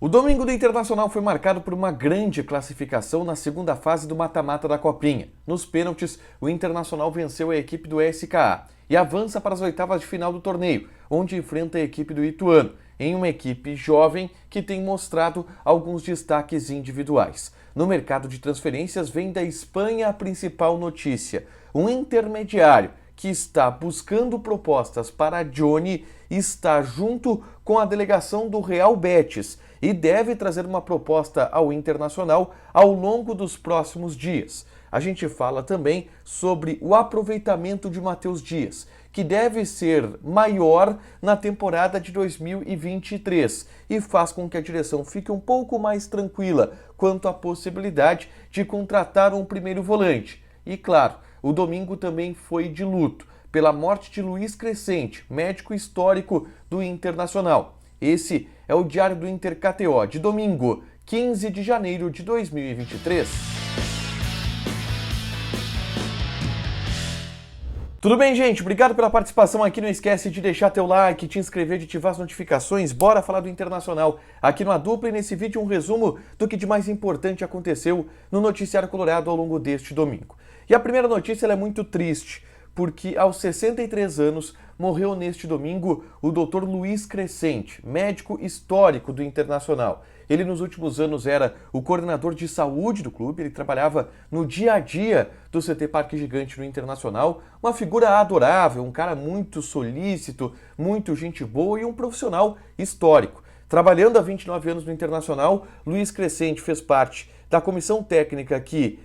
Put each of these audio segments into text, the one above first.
O domingo do Internacional foi marcado por uma grande classificação na segunda fase do mata-mata da Copinha. Nos pênaltis, o Internacional venceu a equipe do SKA e avança para as oitavas de final do torneio, onde enfrenta a equipe do Ituano, em uma equipe jovem que tem mostrado alguns destaques individuais. No mercado de transferências vem da Espanha a principal notícia: um intermediário que está buscando propostas para Johnny está junto com a delegação do Real Betis e deve trazer uma proposta ao Internacional ao longo dos próximos dias. A gente fala também sobre o aproveitamento de Matheus Dias, que deve ser maior na temporada de 2023 e faz com que a direção fique um pouco mais tranquila quanto à possibilidade de contratar um primeiro volante. E claro, o domingo também foi de luto pela morte de Luiz Crescente, médico histórico do Internacional. Esse é o Diário do Inter KTO de domingo, 15 de janeiro de 2023. Tudo bem, gente? Obrigado pela participação aqui. Não esquece de deixar teu like, te inscrever, de ativar as notificações. Bora falar do Internacional aqui no A Dupla e nesse vídeo um resumo do que de mais importante aconteceu no noticiário colorado ao longo deste domingo. E a primeira notícia é muito triste, porque aos 63 anos morreu neste domingo o Dr. Luiz Crescente, médico histórico do Internacional. Ele nos últimos anos era o coordenador de saúde do clube, ele trabalhava no dia a dia do CT Parque Gigante no Internacional, uma figura adorável, um cara muito solícito, muito gente boa e um profissional histórico. Trabalhando há 29 anos no Internacional, Luiz Crescente fez parte da comissão técnica que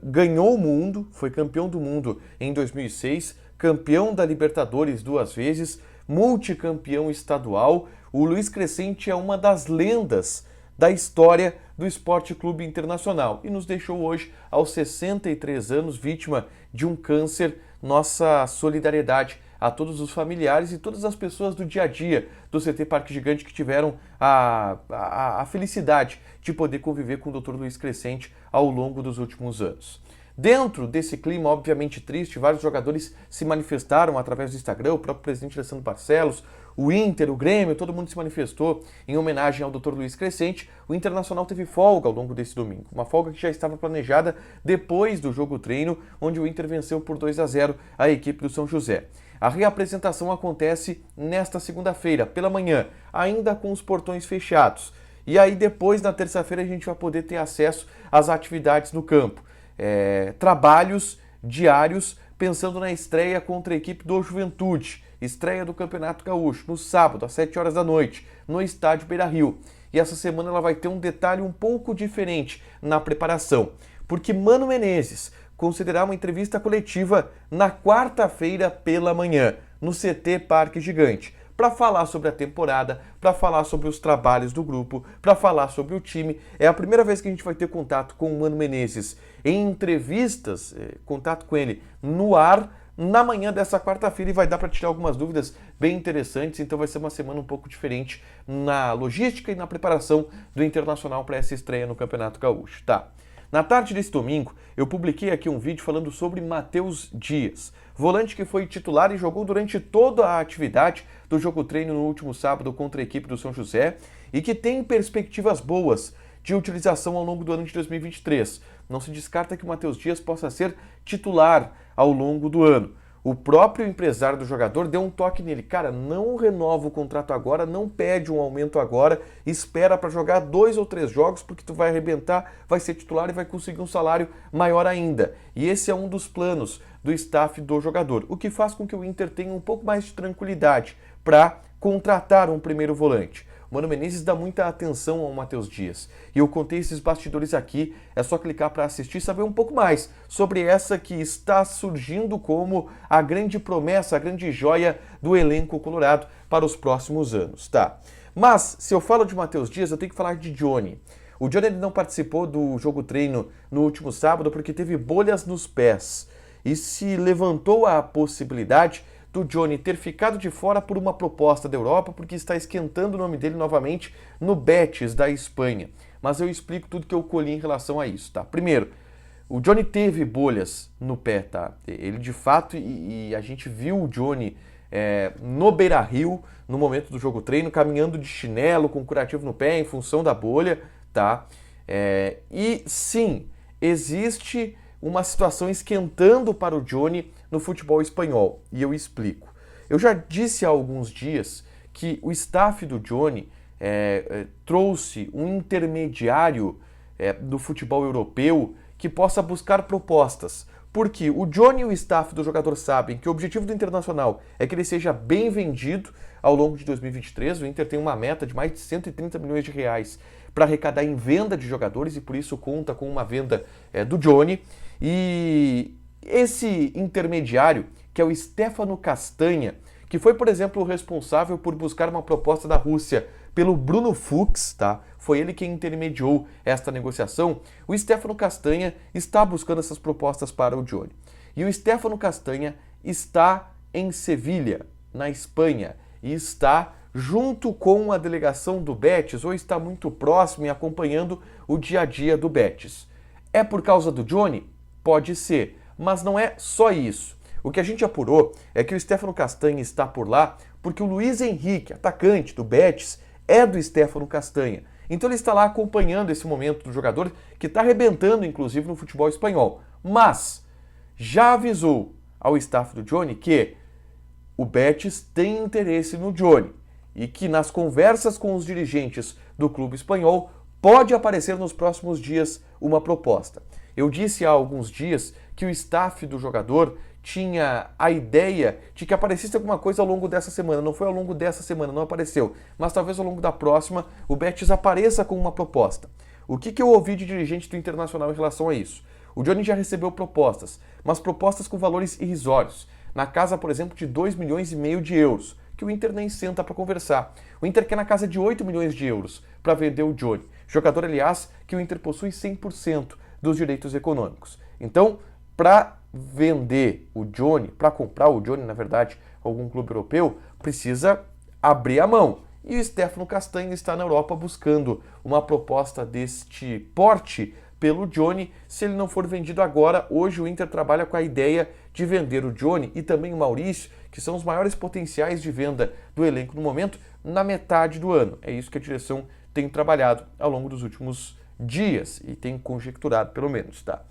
ganhou o mundo, foi campeão do mundo em 2006, campeão da Libertadores 2 vezes, multicampeão estadual. O Luiz Crescente é uma das lendas da história do Esporte Clube Internacional e nos deixou hoje aos 63 anos vítima de um câncer. Nossa solidariedade a todos os familiares e todas as pessoas do dia a dia do CT Parque Gigante que tiveram a felicidade de poder conviver com o Dr. Luiz Crescente ao longo dos últimos anos. Dentro desse clima obviamente triste, vários jogadores se manifestaram através do Instagram, o próprio presidente Alessandro Barcelos, o Inter, o Grêmio, todo mundo se manifestou em homenagem ao Dr. Luiz Crescente. O Internacional teve folga ao longo desse domingo, uma folga que já estava planejada depois do jogo treino, onde o Inter venceu por 2-0 a equipe do São José. A reapresentação acontece nesta segunda-feira, pela manhã, ainda com os portões fechados. E aí depois, na terça-feira, a gente vai poder ter acesso às atividades no campo. Trabalhos diários, pensando na estreia contra a equipe do Juventude, estreia do Campeonato Gaúcho, no sábado, às 7 horas da noite, no estádio Beira-Rio. E essa semana ela vai ter um detalhe um pouco diferente na preparação, porque Mano Menezes considerará uma entrevista coletiva na quarta-feira pela manhã, no CT Parque Gigante, para falar sobre a temporada, para falar sobre os trabalhos do grupo, para falar sobre o time. É a primeira vez que a gente vai ter contato com o Mano Menezes em entrevistas, contato com ele no ar, na manhã dessa quarta-feira, e vai dar para tirar algumas dúvidas bem interessantes, então vai ser uma semana um pouco diferente na logística e na preparação do Internacional para essa estreia no Campeonato Gaúcho, tá? Na tarde desse domingo, eu publiquei aqui um vídeo falando sobre Matheus Dias, volante que foi titular e jogou durante toda a atividade do jogo treino no último sábado contra a equipe do São José e que tem perspectivas boas de utilização ao longo do ano de 2023. Não se descarta que o Matheus Dias possa ser titular ao longo do ano. O próprio empresário do jogador deu um toque nele. Cara, não renova o contrato agora, não pede um aumento agora, espera para jogar 2 ou 3 jogos, porque tu vai arrebentar, vai ser titular e vai conseguir um salário maior ainda. E esse é um dos planos do staff do jogador, o que faz com que o Inter tenha um pouco mais de tranquilidade para contratar um primeiro volante. O Mano Menezes dá muita atenção ao Matheus Dias. E eu contei esses bastidores aqui, é só clicar para assistir e saber um pouco mais sobre essa que está surgindo como a grande promessa, a grande joia do elenco colorado para os próximos anos, tá? Mas, se eu falo de Matheus Dias, eu tenho que falar de Johnny. O Johnny não participou do jogo treino no último sábado porque teve bolhas nos pés. E se levantou a possibilidade do Johnny ter ficado de fora por uma proposta da Europa, porque está esquentando o nome dele novamente no Betis da Espanha. Mas eu explico tudo que eu colhi em relação a isso, tá? Primeiro, o Johnny teve bolhas no pé, tá? Ele de fato, e a gente viu o Johnny no Beira-Rio, no momento do jogo treino, caminhando de chinelo, com curativo no pé, em função da bolha, tá? E sim, existe uma situação esquentando para o Johnny no futebol espanhol, e eu explico. Eu já disse há alguns dias que o staff do Johnny trouxe um intermediário do futebol europeu que possa buscar propostas, porque o Johnny e o staff do jogador sabem que o objetivo do Internacional é que ele seja bem vendido ao longo de 2023. O Inter tem uma meta de mais de 130 milhões de reais para arrecadar em venda de jogadores e por isso conta com uma venda do Johnny. E esse intermediário, que é o Stefano Castanha, que foi, por exemplo, o responsável por buscar uma proposta da Rússia pelo Bruno Fuchs, tá? Foi ele quem intermediou esta negociação. O Stefano Castanha está buscando essas propostas para o Johnny. E o Stefano Castanha está em Sevilha, na Espanha, e está junto com a delegação do Betis, ou está muito próximo e acompanhando o dia a dia do Betis. É por causa do Johnny? Pode ser, mas não é só isso. O que a gente apurou é que o Stefano Castanha está por lá porque o Luiz Henrique, atacante do Betis, é do Stefano Castanha. Então ele está lá acompanhando esse momento do jogador que está arrebentando, inclusive, no futebol espanhol. Mas já avisou ao staff do Johnny que o Betis tem interesse no Johnny e que nas conversas com os dirigentes do clube espanhol pode aparecer nos próximos dias uma proposta. Eu disse há alguns dias que o staff do jogador tinha a ideia de que aparecesse alguma coisa ao longo dessa semana. Não foi ao longo dessa semana, não apareceu. Mas talvez ao longo da próxima o Betis apareça com uma proposta. O que eu ouvi de dirigente do Internacional em relação a isso? O Johnny já recebeu propostas, mas propostas com valores irrisórios. Na casa, por exemplo, de 2,5 milhões de euros, que o Inter nem senta para conversar. O Inter quer na casa de 8 milhões de euros para vender o Johnny. Jogador, aliás, que o Inter possui 100% dos direitos econômicos. Então, para vender o Johnny, para comprar o Johnny, na verdade, algum clube europeu, precisa abrir a mão. E o Stefano Castanha está na Europa buscando uma proposta deste porte pelo Johnny. Se ele não for vendido agora, hoje o Inter trabalha com a ideia de vender o Johnny e também o Maurício, que são os maiores potenciais de venda do elenco no momento, na metade do ano. É isso que a direção tem trabalhado ao longo dos últimos dias e tem conjecturado, pelo menos, tá?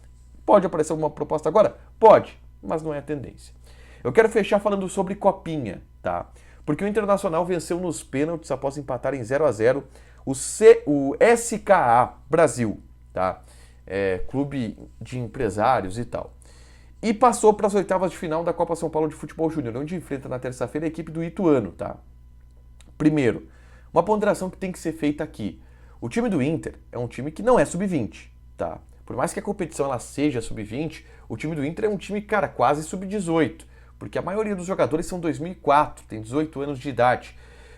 Pode aparecer alguma proposta agora? Pode, mas não é a tendência. Eu quero fechar falando sobre Copinha, tá? Porque o Internacional venceu nos pênaltis após empatar em 0-0 o SKA Brasil, tá? Clube de empresários e tal. E passou para as oitavas de final da Copa São Paulo de Futebol Júnior, onde enfrenta na terça-feira a equipe do Ituano, tá? Primeiro, uma ponderação que tem que ser feita aqui. O time do Inter é um time que não é sub-20, tá? Por mais que a competição ela seja sub-20, o time do Inter é um time, cara, quase sub-18, porque a maioria dos jogadores são 2004, tem 18 anos de idade.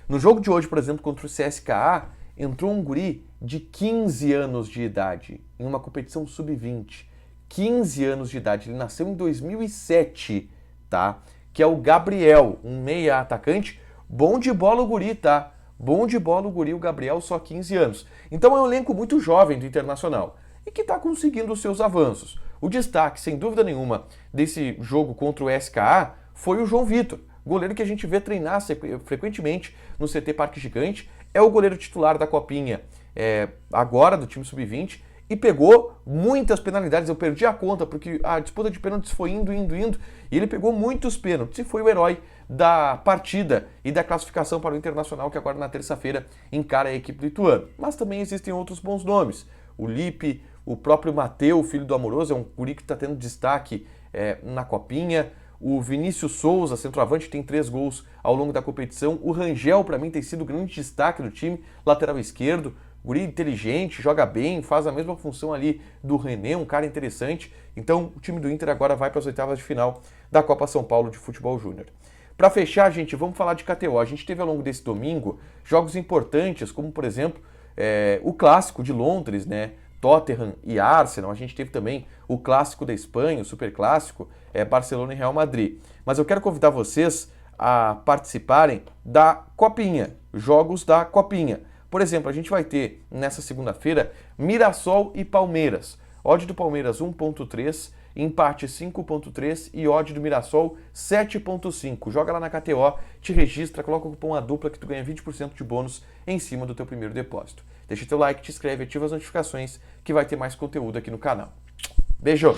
No jogo de hoje, por exemplo, contra o CSKA, entrou um guri de 15 anos de idade em uma competição sub-20. 15 anos de idade, ele nasceu em 2007, tá? Que é o Gabriel, um meia atacante, bom de bola o guri, tá? Bom de bola o guri, o Gabriel, só 15 anos. Então é um elenco muito jovem do Internacional e que está conseguindo os seus avanços. O destaque, sem dúvida nenhuma, desse jogo contra o SKA foi o João Vitor, goleiro que a gente vê treinar frequentemente no CT Parque Gigante, é o goleiro titular da Copinha agora do time sub-20 e pegou muitas penalidades. Eu perdi a conta porque a disputa de pênaltis foi indo, e ele pegou muitos pênaltis e foi o herói da partida e da classificação para o Internacional, que agora na terça-feira encara a equipe do Ituano. Mas também existem outros bons nomes. O Lipe, o próprio Mateu, filho do Amoroso, é um guri que está tendo destaque na Copinha. O Vinícius Souza, centroavante, tem 3 gols ao longo da competição. O Rangel, para mim, tem sido o grande destaque do time, lateral esquerdo. Guri inteligente, joga bem, faz a mesma função ali do René, um cara interessante. Então, o time do Inter agora vai para as oitavas de final da Copa São Paulo de Futebol Júnior. Para fechar, gente, vamos falar de KTO. A gente teve ao longo desse domingo jogos importantes, como, por exemplo, o clássico de Londres, né? Tottenham e Arsenal. A gente teve também o clássico da Espanha, o superclássico, Barcelona e Real Madrid. Mas eu quero convidar vocês a participarem da Copinha, jogos da Copinha. Por exemplo, a gente vai ter nessa segunda-feira Mirassol e Palmeiras. Odd do Palmeiras 1.3 empate 5.3 e odd do Mirassol 7.5. Joga lá na KTO, te registra, coloca o cupom A Dupla que tu ganha 20% de bônus em cima do teu primeiro depósito. Deixa teu like, te inscreve, ativa as notificações que vai ter mais conteúdo aqui no canal. Beijo!